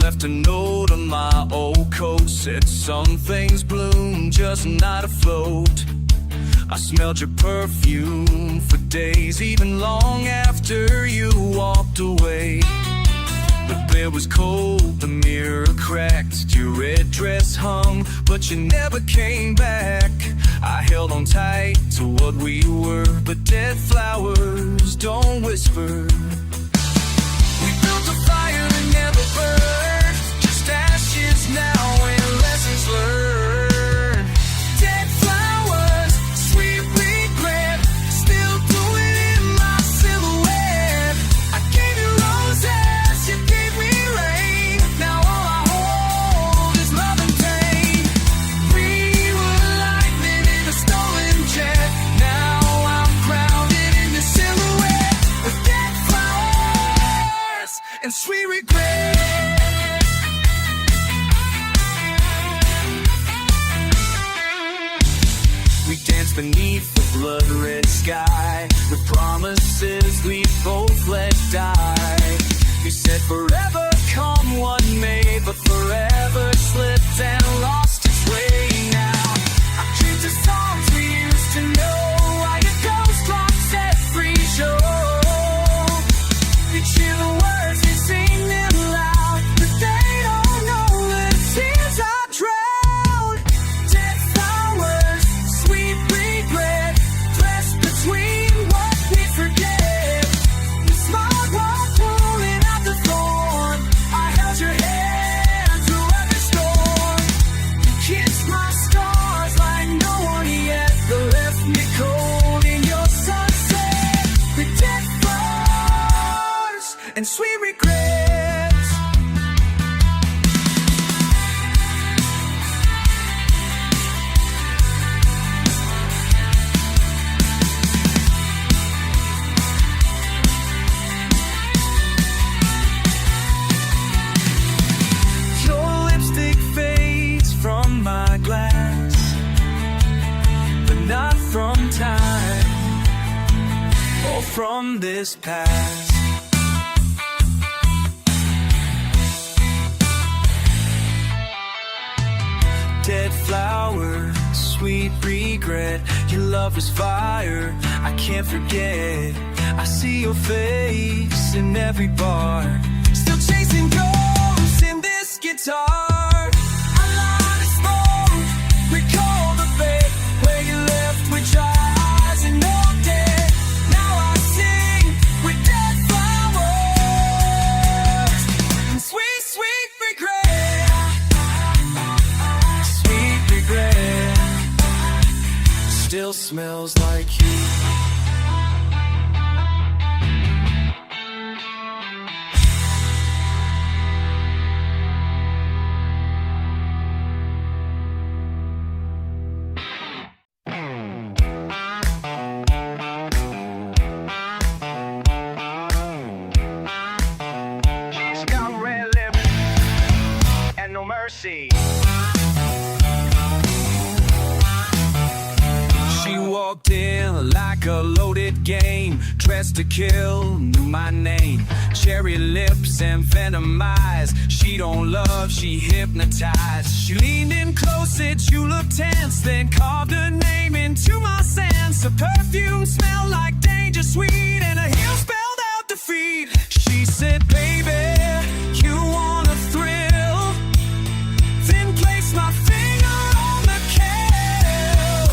left a note on my old coat. Said some things bloom, just not afloat. I smelled your perfume for days, even long after you walked away. The bed was cold, the mirror cracked, your red dress hung, but you never came back. I held on tight to what we were, but dead flowers don't whisper. We built a fire that never burned, just ashes now and lessons learned. Dead flowers, sweet regret, still doing in my silhouette. I gave you roses, you gave me rain, now all I hold is love and pain. We were lightning in a stolen jet, now I'm grounded in the silhouette of dead flowers and sweet regret. We danced beneath the blood-red sky, with promises we both let die. You said forever come what may, but forever slipped and lost its way now. I dreamed of songs we used to know, like a ghost rocks every show. We cheer the words, we sing them loud, but they don't know the tears I drowned. Dead flowers, sweet regret, pressed between what we forget. The smart walk pulling out the thorn, I held your hand through every storm. You kissed my scars like no one yet, but left me cold in your sunset. With dead flowers and sweet regrets. Your lipstick fades from my glass, but not from time or from this past. Dead flowers, sweet regret, your love is fire, I can't forget. I see your face in every bar, still chasing ghosts in this guitar. I light a smoke, recall the fate where you left with your eyes and no dead. Now I sing with dead flowers and sweet, sweet regret. Sweet regret still smells like you. She's got red lips and no mercy. She walked in like a loaded game, dressed to kill, knew my name. Cherry lips and phantom eyes, she don't love, she hypnotized. She leaned in close, said you look tense, then carved her name into my sense. Her perfume smelled like danger sweet, and her heel spelled out defeat. She said, baby, you want a thrill, then place my finger on the kill.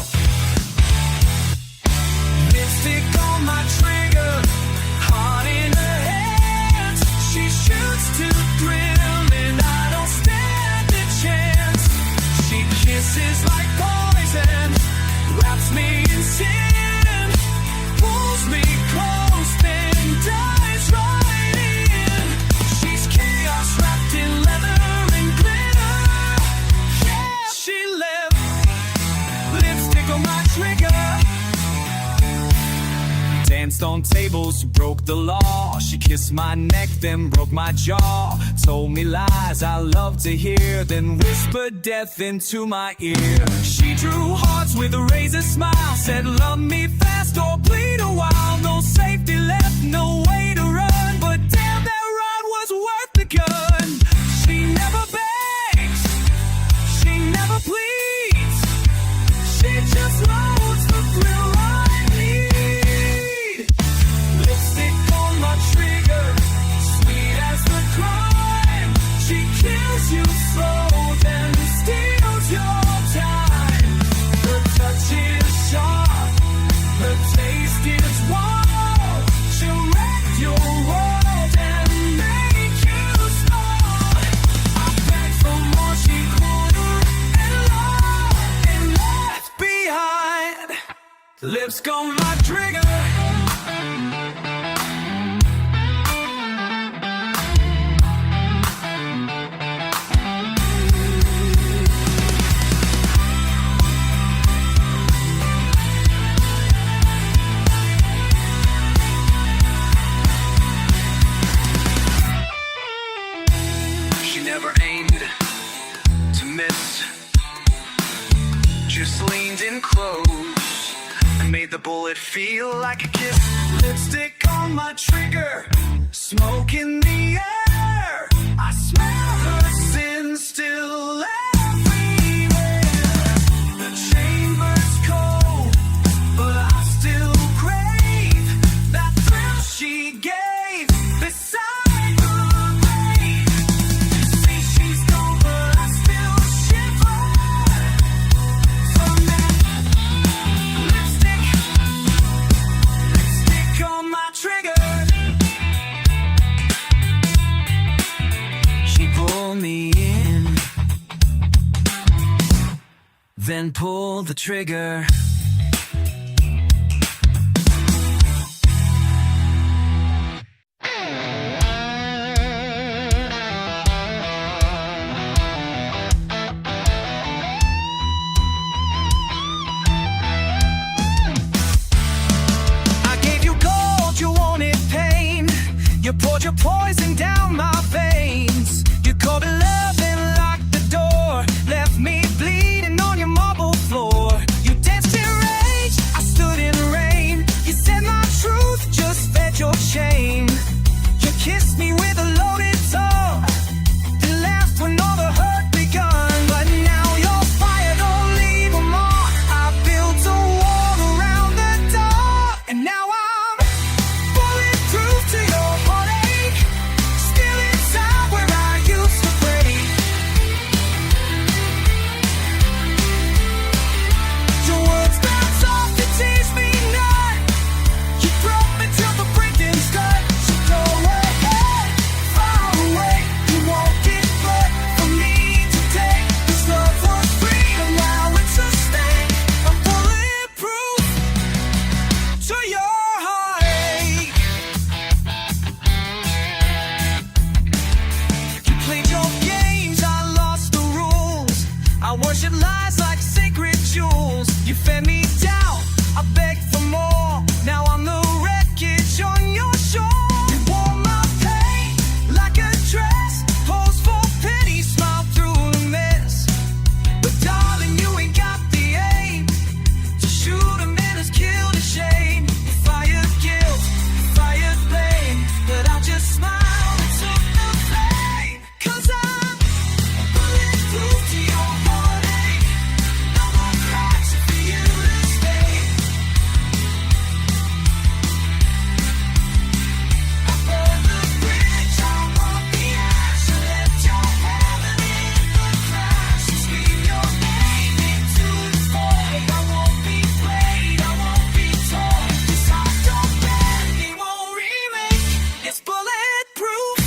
Lipstick on my trigger, heart in her hands. She shoots to thrill, and I don't stand a chance. She kisses like poison, wraps me in sin, pulls me close, then dives right in. She's chaos wrapped in leather and glitter. Yeah, she left lipstick on my trigger. Danced on tables, broke the law. She kissed my neck, then broke my jaw. Told me lies I love to hear, then whispered death into my ear. She drew hearts with a razor smile, said love me fast or bleed a while. No safety left, no way to run, but damn, that run was worth the gun. She Lips on my trigger. She never aimed to miss, just leaned in close and made the bullet feel like a kiss. Lipstick on my trigger, smoke in the air. I smell her sin still everywhere. The chamber's cold, but I still crave that thrill she gave beside the grave. See, she's gone, but I still shiver from that lipstick on my trigger. She pulled me in, then pulled the trigger. I gave you gold, you wanted pain. You poured your poison down my veins. You called it love and locked the door. Left me bleeding on your marble floor. You danced in rage, I stood in rain. You said my truth just fed your shame. You kissed me with a loaded tongue, then laughed when all the hurt begun. But now you're fired, don't leave a mark. I built a wall around the dark, and now I'm bulletproof to your heartache. Still inside where I used to break. Your words bounce off to tease me not. You broke me till the breaking's done. So go ahead, far away. You won't get blood from me today. This love was freedom, now it's a stain. I'm bulletproof to your heartache. You played your games, I lost the rules. I worship lies like sacred jewels. You fed me doubt, I begged for more. Now I'm the wreckage on your shore. You wore my pain like a dress, posed for pity, smiled through the mess. But darling, you ain't got the aim to shoot a man who's killed a shame. You fired guilt, you fired blame, but I just smiled and took the blame. 'Cause I'm bulletproof to your heartache. No more cracks for you to stay. I burned the bridge, I want the ash. I left your heaven in the crash. Scream your name into the void. I won't be played, I won't be torn. This heart don't bend, it won't remake. It's bulletproof.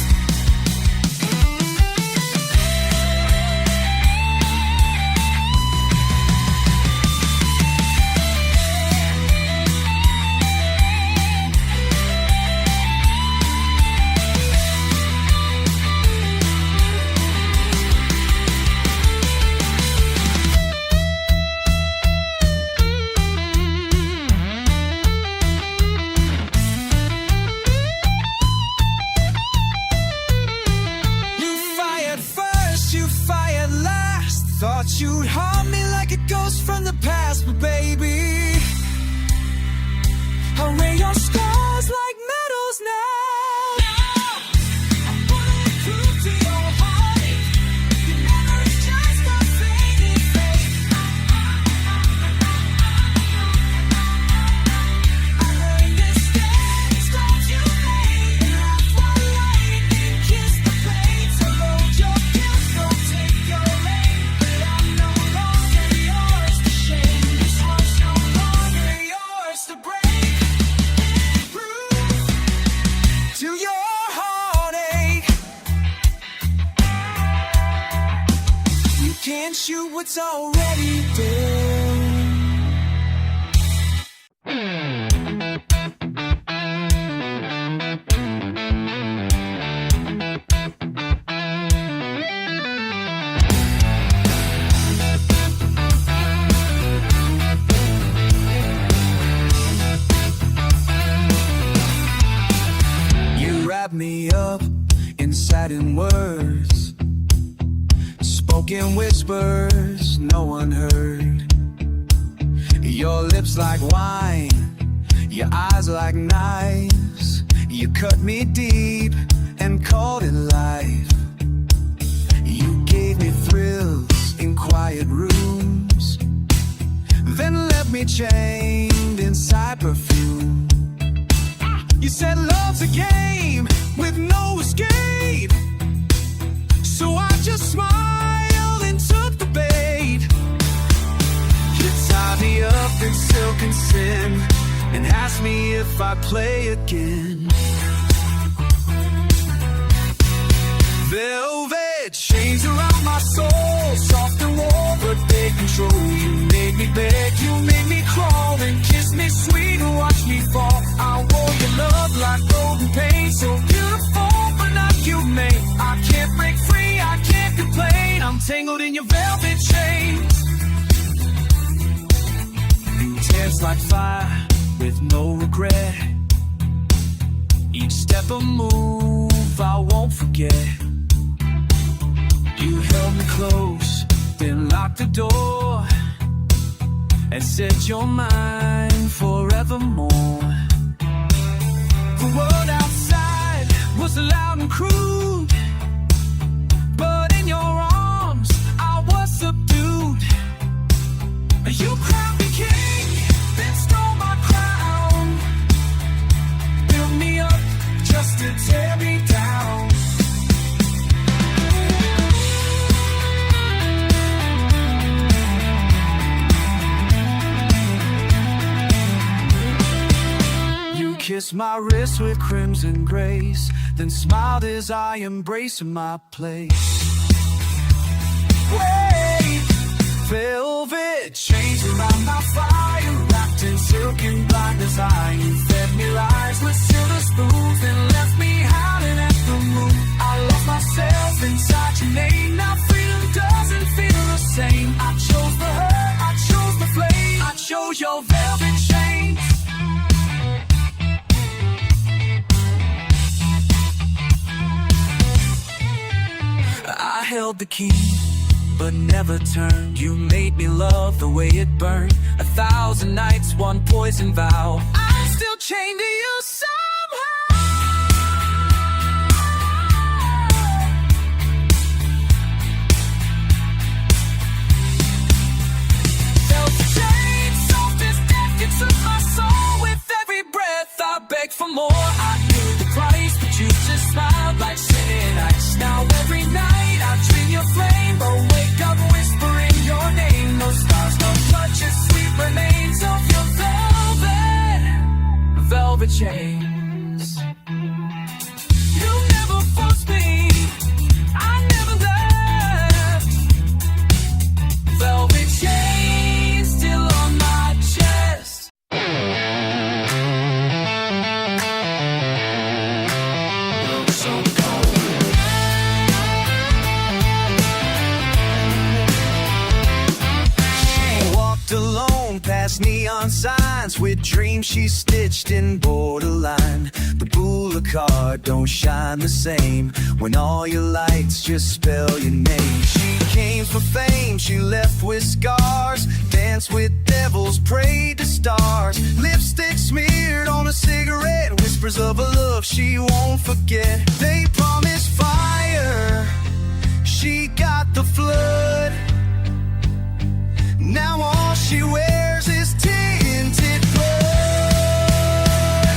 You fired first, you fired last. Thought you'd harm me like a ghost from the past, but baby, I'll wear your scars like medals now. I'm bulletproof to your heartache. Your memory's just a faded face. I learned mistakes, don't you made. And laugh one light and kiss the blade. So load your guilt, don't take your aim. But I'm no longer yours to shame. This one's no longer yours to break. To your heartache. You can't shoot what's already done. Spoken whispers no one heard. Your lips like wine, your eyes like knives. You cut me deep and called it life. You gave me thrills in quiet rooms, then left me chained inside perfume. You said love's a game with no escape, so I just smiled and took the bait. You tied me up in silk and sin and asked me if I'd play again. Velvet chains around my soul, soft and warm, but they control. You made me beg, you made me crawl, and kiss me sweet and watch me fall. I wore your love like golden paint, so beautiful but not humane. I can't break free, I can't complain, I'm tangled in your velvet chains. Intense like fire with no regret. Each step a move I won't forget. You held me close, then locked the door, and said you're mine forevermore. The world outside was loud and crude, but in your arms I was subdued. You crowned me king, then stole my crown, built me up just to tear me down. Kissed my wrist with crimson grace, then smiled as I embraced my place. Wait, velvet chains around my fire, wrapped in silk and blind design. You fed me lies with silver spoons, then left me howling at the moon. I lost myself inside your name. Now freedom doesn't feel the same. I chose the hurt, I chose the flame, I chose your velvet chains. I held the key, but never turned. You made me love the way it burned. 1,000 nights, one poison vow. I'm still chained to you somehow. Felt the chain, soft as death, it took my soul. With every breath I begged for more. I knew the price, but you just smiled like sin ice. Now every night I dream your flame, but wake up whispering your name. No stars, no touches, sweet remains of your velvet chains. You never forced me, I never left. Velvet chains still on my chest. Alone past neon signs with dreams she stitched in borderline. The boulevard don't shine the same when all your lights just spell your name. She came for fame, she left with scars, danced with devils, prayed to stars. Lipstick smeared on a cigarette, whispers of a love she won't forget. They promised fire, she got the flood. Now all she wears is tinted blood.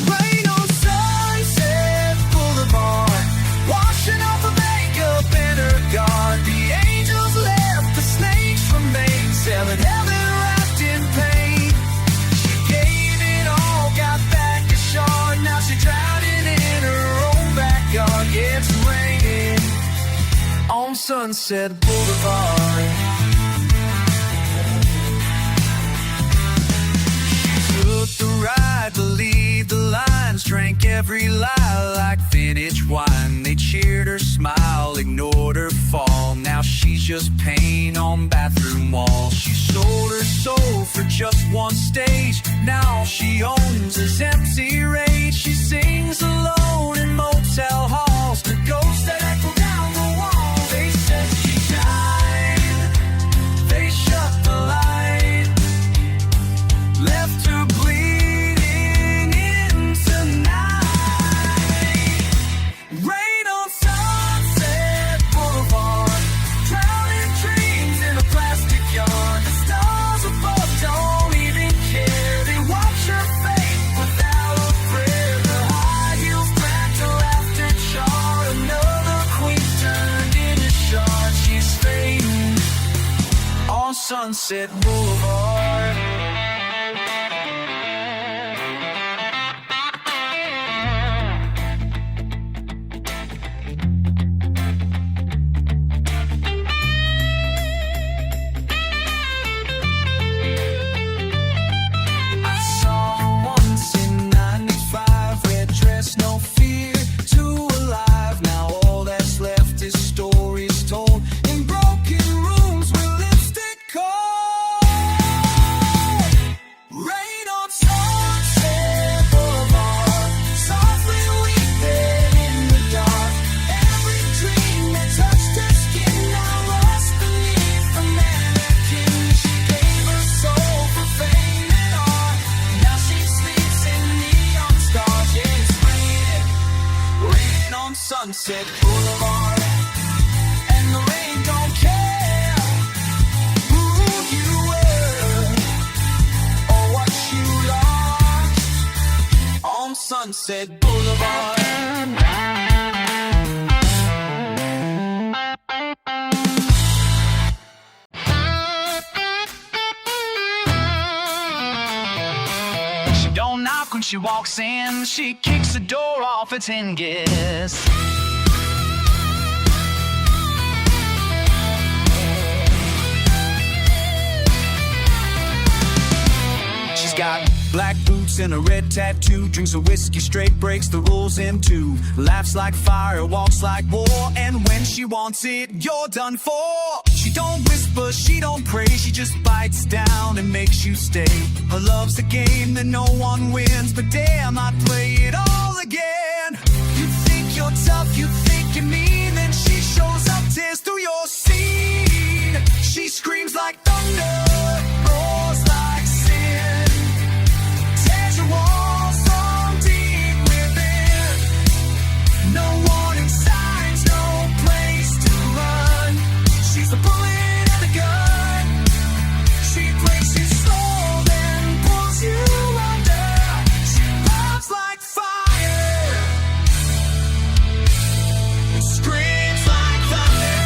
Rain on Sunset Boulevard, washing off her makeup and her guard. The angels left, the snakes remain, selling heaven wrapped in pain. She gave it all, got back a shard. Now she's drowning in her own backyard. Yeah, it's raining on Sunset Boulevard. The ride, believed the lines, drank every lie like vintage wine. They cheered her smile, ignored her fall. Now she's just paint on bathroom walls. She sold her soul for just one stage. Now she owns his empty rage. She sings alone in motel halls, the ghosts that echo down the wall. They said she died. Sunset Boulevard. I saw her once in 95, red dress, no fear, too alive. Now all that's left is stories told in broken rooms with lipstick cold. Rain on Sunset Boulevard, softly weeping in the dark. Every dream that touched her skin now lost beneath the mannequin. She gave her soul for fame and art. Now she sleeps in neon stars. Yeah, it's rain on Sunset Boulevard, and the rain don't care who you were or what you lost on Sunset Boulevard. She don't knock when she walks in, she kicks the door off its hinges. She's got black boots and a red tattoo, drinks a whiskey straight, breaks the rules in two, laughs like fire, walks like war, and when she wants it, you're done for. She don't whisper, she don't pray, she just bites down and makes you stay. Her love's a game that no one wins, but damn, I'd play it all again. You think you're tough, you think you're mean, then she shows up, tears through your scene. She screams like thunder, roars like sin, tears your walls from deep within. No warning signs, no place to run. She's the bullet and the gun. She breaks your soul, then pulls you under. She loves like fire, screams like thunder.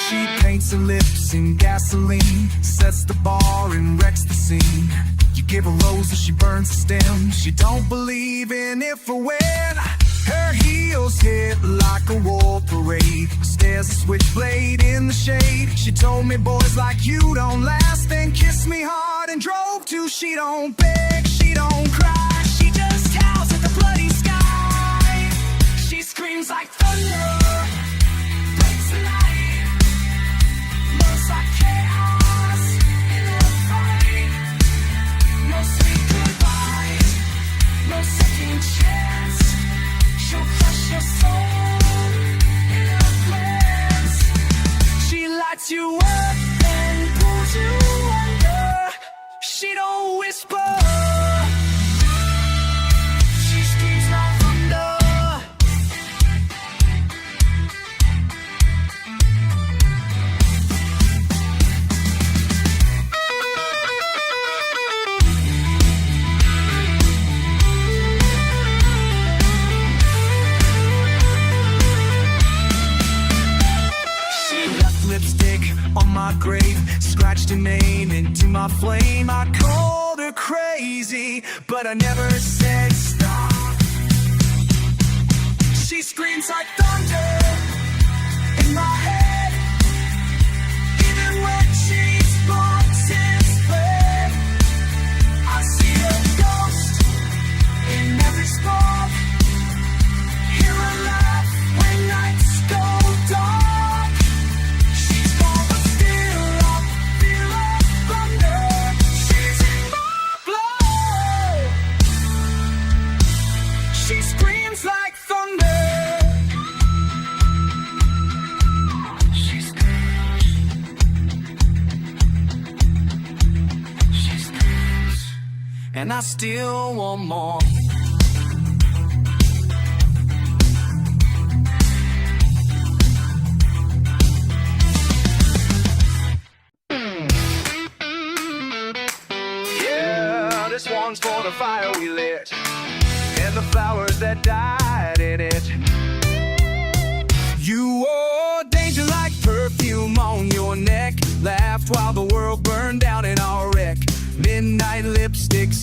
She paints her lips in gasoline, sets the bar and wrecks the scene. You give her roses, she burns the stem. She don't believe in if or when. Her heels hit like a war parade, stares a switchblade in the shade. She told me boys like you don't last, then kissed me hard and drove to. She don't beg, she don't cry, she just howls at the bloody sky. She screams like thunder, breaks the night, looks like chaos in a fight. No sweet goodbyes, no second chance. She'll crush your soul in a glance. She lights you up and pulls you under. She don't whisper, she screams like thunder. Lipstick on my grave, scratched her name into my flame. I called her crazy, but I never said stop. She screams like thunder in my head, even when she's blocked and split. I see a ghost in every spot, hear her laugh when nights go dark. She screams like thunder. She screams. She screams. And I still want more. Yeah, this one's for the fire we lit and the flowers that died in it. You wore danger like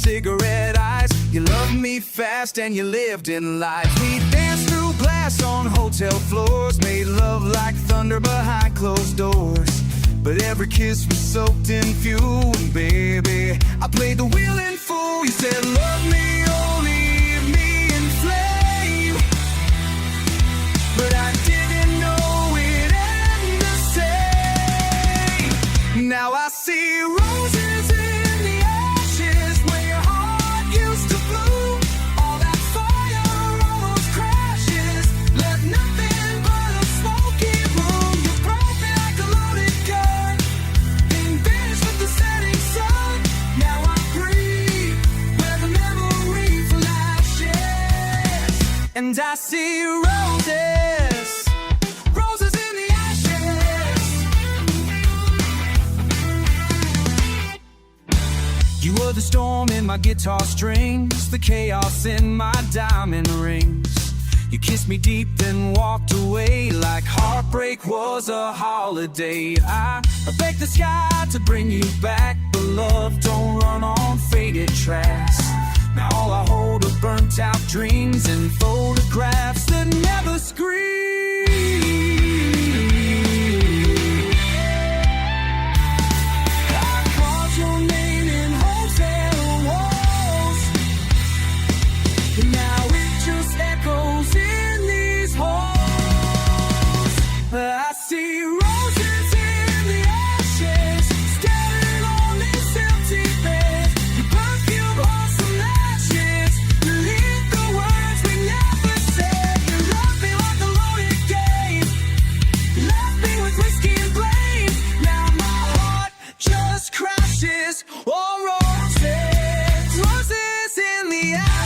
cigarette eyes. You loved me fast and you lived in life. We danced through glass on hotel floors, made love like thunder behind closed doors. But every kiss was soaked in fuel, and baby, I played the wheel in full. You said love me or leave me in flame, but I didn't know it ended the same. Now I see roses in the ashes where your heart used to bloom. All that fire, all those crashes left nothing but a smoky room. You broke me like a loaded gun, then vanished with the setting sun. Now I breathe where the memory flashes, and I see roses, roses in the ashes. You were the storm in my guitar strings, the chaos in my diamond rings. You kissed me deep, then walked away like heartbreak was a holiday. I begged the sky to bring you back, but love don't run on faded tracks. Now all I hold are burnt out dreams and photographs that never scream. I called your name in hotel walls, but now it just echoes in these halls. I see roses in the ashes, scattered on this empty bed. Your perfume haunts the lashes, you lit the words we never said. You love me like a loaded game, you left me with whiskey and blame. Now my heart just crashes. Oh, roses, roses in the ashes.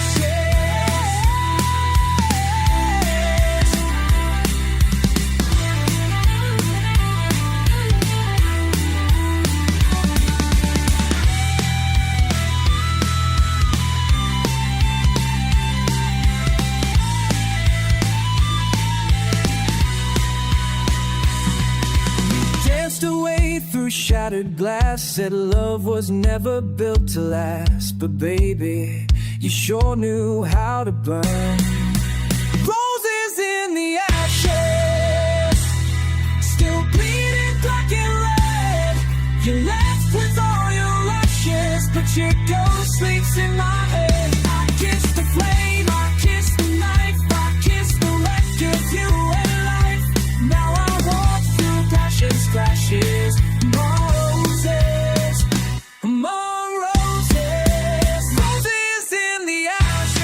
Danced away through shattered glass, said love was never built to last. But baby, you sure knew how to burn. Roses in the ashes, still bleeding black and red. You left with all your ashes, but your ghost sleeps in my head. I kiss the flame, I kiss the knife, I kiss the wreck of you and life. Now I walk through passion scratches, roses, among roses, roses in the ashes.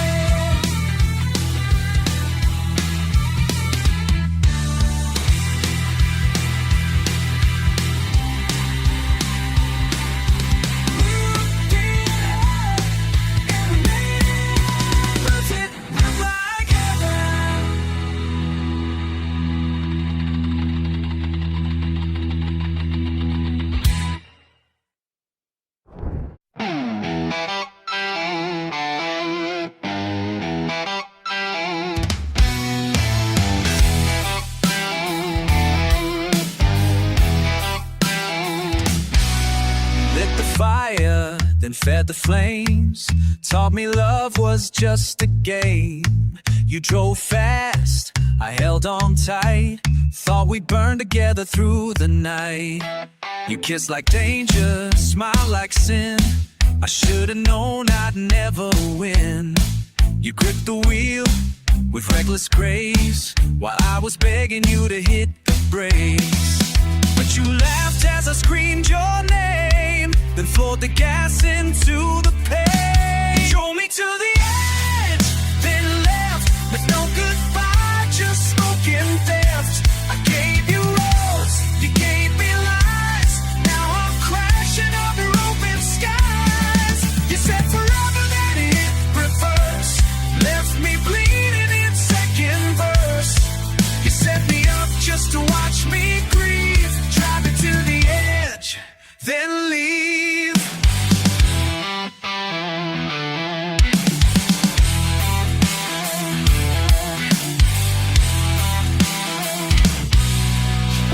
Lit the fire, then fed the flames. Taught me love was just a game. You drove fast, I held on tight. Thought we'd burn together through the night. You kissed like danger, smiled like sin. I should've known I'd never win. You gripped the wheel with reckless grace, while I was begging you to hit the brakes. But you laughed as I screamed your name, then floored the gas into the pain. You drove me to the edge, then left with no goodbye, just smoking theft. I gave you rose, you gave me lies. Now I'm crashing over open skies. You said forever, then it reversed, left me bleeding in second verse. You set me up just to watch me grieve, drive it to the edge, then leave.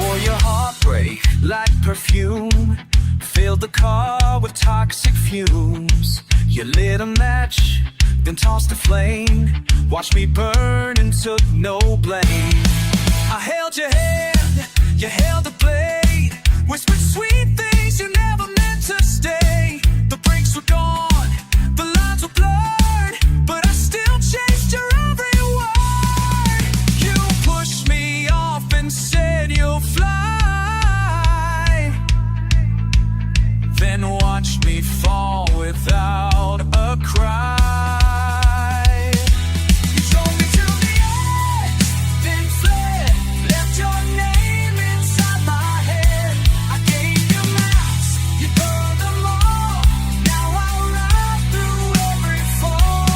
Or your heartbreak like perfume, filled the car with toxic fumes. You lit a match, then tossed a flame. Watched me burn and took no blame. I held your hand, you held the blade. Whispered sweet things you never meant to stay. The brakes were gone, the lines were blurred, but I still chased your every word. You pushed me off and said you'll fly, then watched me fall without a cry. You drove me to the edge, then fled, left your name inside my head. I gave you maps, you burned them all. Now I ride through every fall.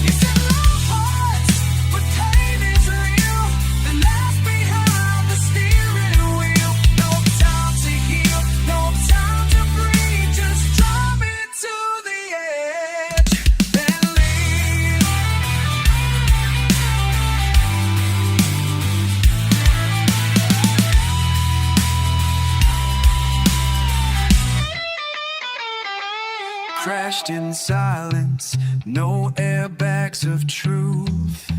You said love hurts, but pain is real. The left behind the steering wheel. No time to heal, no time to breathe. Just drive me to the edge, then leave. Crashed in silence, no airbags of truth.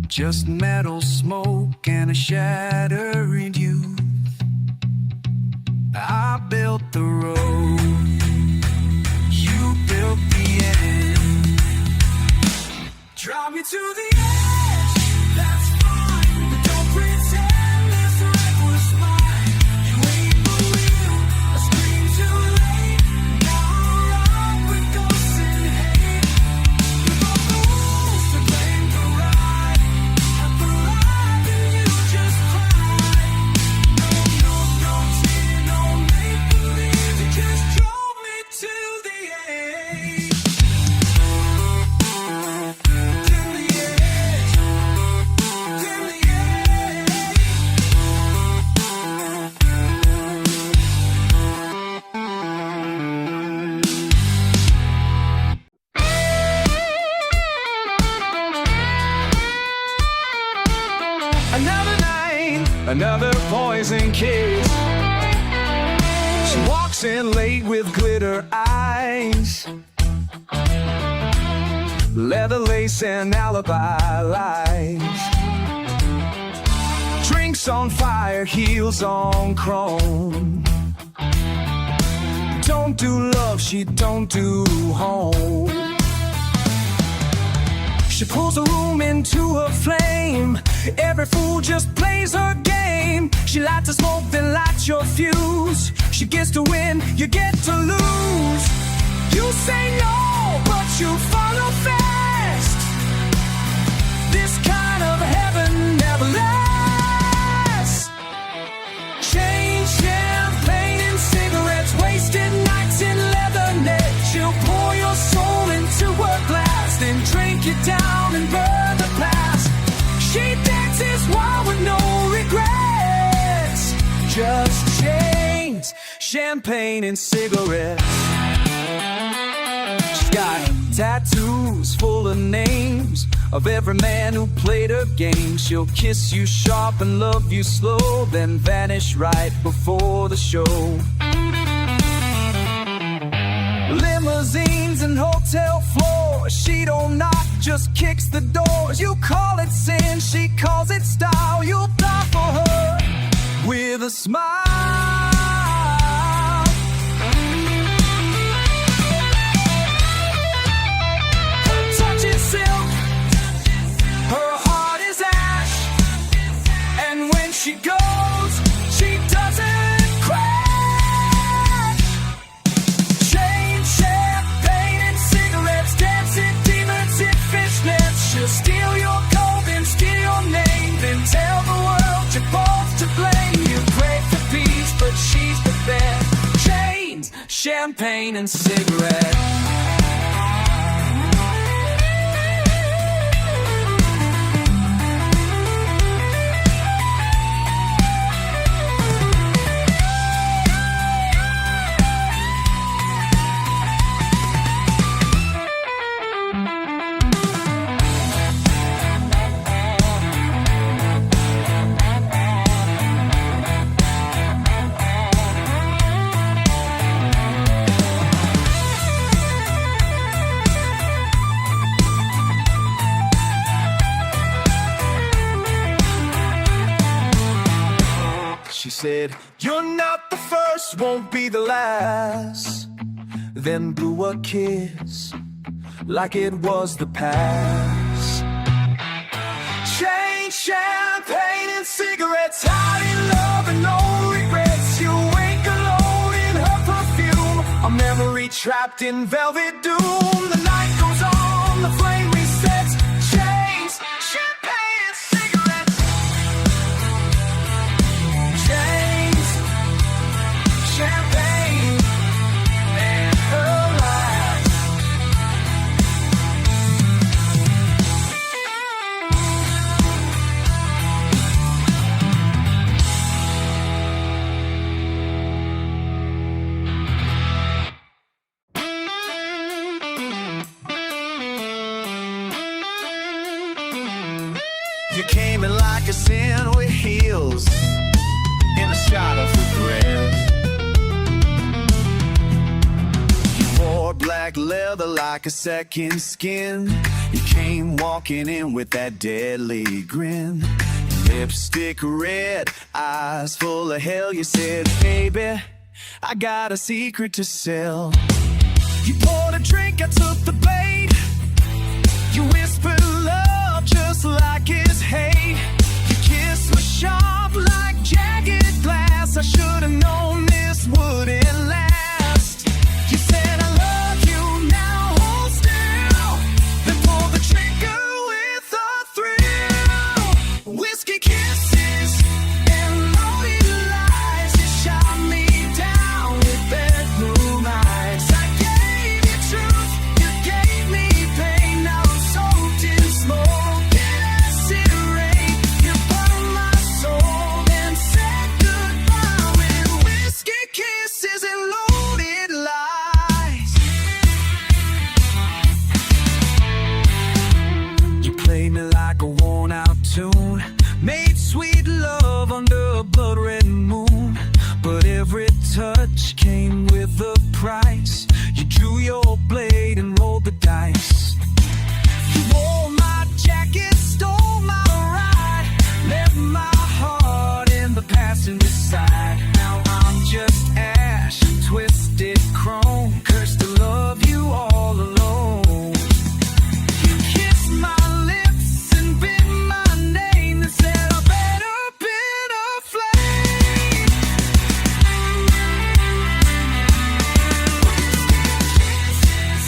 Just metal smoke and a shattered youth. I built the road, you built the end. Drive me to the edge, that's fine, but don't pretend this wreck was mine. You ain't the wheel, I scream too late. Now I ride with ghosts and hate. You broke the rules to blame the ride. Had the ride and you just cried. No, no, no tear, no make believe. You just drove me to the edge. To the edge. To the edge. Another night, another poison kiss. She walks in late with glitter eyes, leather lace and alibi lies. Drinks on fire, heels on chrome. Don't do love, she don't do home. She pulls the room into a flame. Every fool just plays her game. She lights a smoke, then lights your fuse. She gets to win, you get to lose. You say no, but you follow fast. This kind of heaven never lasts. Chain, champagne, and cigarettes. Wasted nights in leather nets. She'll pour your soul into a glass, then drink it down and burn the past. She dances wild with no regrets. Just chains, champagne, and cigarettes. She's got tattoos full of names of every man who played her game. She'll kiss you sharp and love you slow, then vanish right before the show. Limousines and hotel floors. She don't knock, just kicks the doors. You call it sin, she calls it style. You'll die for her with a smile. Her touch is silk, her heart is ash, and when she goes, she doesn't crash. Chain, champagne, and cigarettes. Dancing demons in fishnets. She'll steal your coat, then steal your name, then tell the world you're both to blame. You pray for peace, but she's the best. Chains, champagne, and cigarettes. said, "You're not the first, won't be the last." Then blew a kiss like it was the past. Change, champagne and cigarettes, high in love and no regrets. You wake alone in her perfume, a memory trapped in velvet doom. The night goes on, the flame resets. Change, champagne and cigarettes. Change, champagne and her lies. You came in like a sin with heels in a shot of regret. You wore black leather like a second skin. You came walking in with that deadly grin. Lipstick red, eyes full of hell. You said, "Baby, I got a secret to sell." You poured a drink, I took the bait. You whispered love just like it's hate. Your kiss was sharp like jagged glass. I should've known this wouldn't last. You said, "I love you now, hold still." Then pull the trigger with a thrill. Whiskey kisses and loaded lies. You shot me down with bedroom eyes. I gave you truth, you gave me pain. Now I'm soaked in smoke and acid rain. You burned my soul and said goodbye with whiskey kisses and loaded lies. You played me like a worn-out tune, made sweet love under a blood-red moon. But every touch came with a price. You drew your blade and rolled the dice. You wore my jacket, stole my ride, left my heart in the passenger side. Now I'm just ash, twisted chrome, cursed to love you all alone. You kissed my lips and bit my name and said, "I better been a flame." Kisses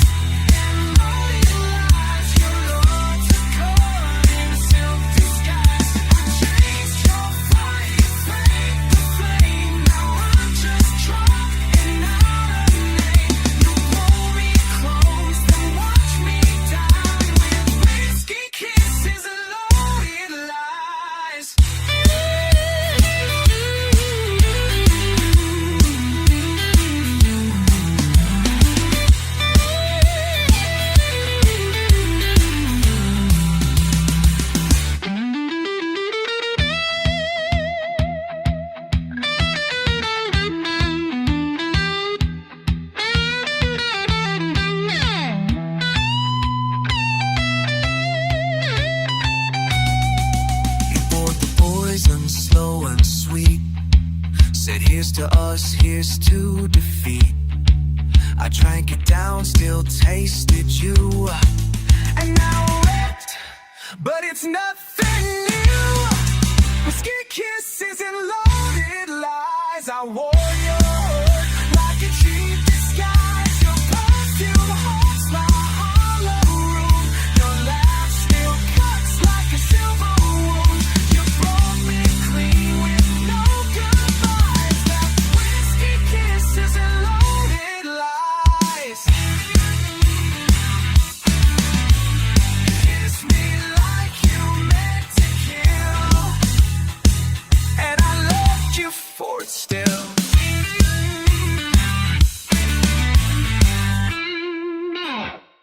and loaded lies. Your looks are caught in self-disguise. I chased your fire, faked the flame. Now I'm just drunk and out of name. You pull me close, then watch me die with whiskey kisses and loaded lies. You poured the poison slow and sweet. Said, "Here's to us, here's to defeat." I drank it down, still tasted you. And now I'm wrecked, but it's nothing new. Whiskey